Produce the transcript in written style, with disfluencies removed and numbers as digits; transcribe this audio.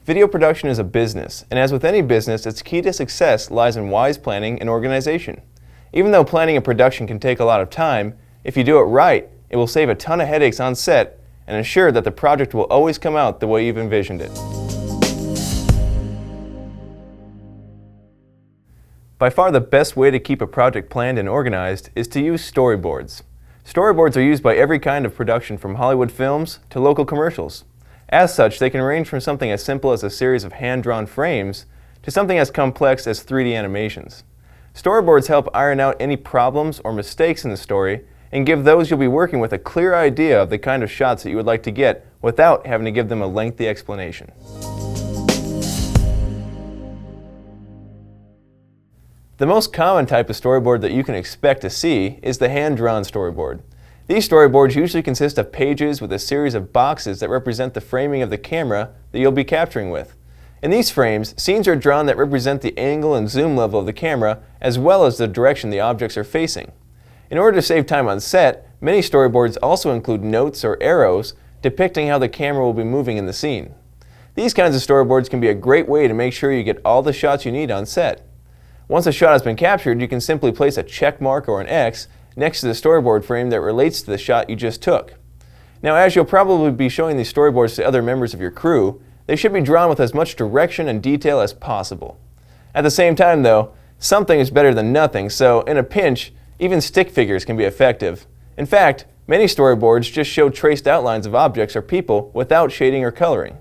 Video production is a business, and as with any business, its key to success lies in wise planning and organization. Even though planning a production can take a lot of time, if you do it right, it will save a ton of headaches on set and ensure that the project will always come out the way you've envisioned it. By far the best way to keep a project planned and organized is to use storyboards. Storyboards are used by every kind of production from Hollywood films to local commercials. As such, they can range from something as simple as a series of hand-drawn frames to something as complex as 3D animations. Storyboards help iron out any problems or mistakes in the story and give those you'll be working with a clear idea of the kind of shots that you would like to get without having to give them a lengthy explanation. The most common type of storyboard that you can expect to see is the hand-drawn storyboard. These storyboards usually consist of pages with a series of boxes that represent the framing of the camera that you'll be capturing with. In these frames, scenes are drawn that represent the angle and zoom level of the camera as well as the direction the objects are facing. In order to save time on set, many storyboards also include notes or arrows depicting how the camera will be moving in the scene. These kinds of storyboards can be a great way to make sure you get all the shots you need on set. Once a shot has been captured, you can simply place a check mark or an X next to the storyboard frame that relates to the shot you just took. Now, as you'll probably be showing these storyboards to other members of your crew, they should be drawn with as much direction and detail as possible. At the same time though, something is better than nothing, so in a pinch, even stick figures can be effective. In fact, many storyboards just show traced outlines of objects or people without shading or coloring.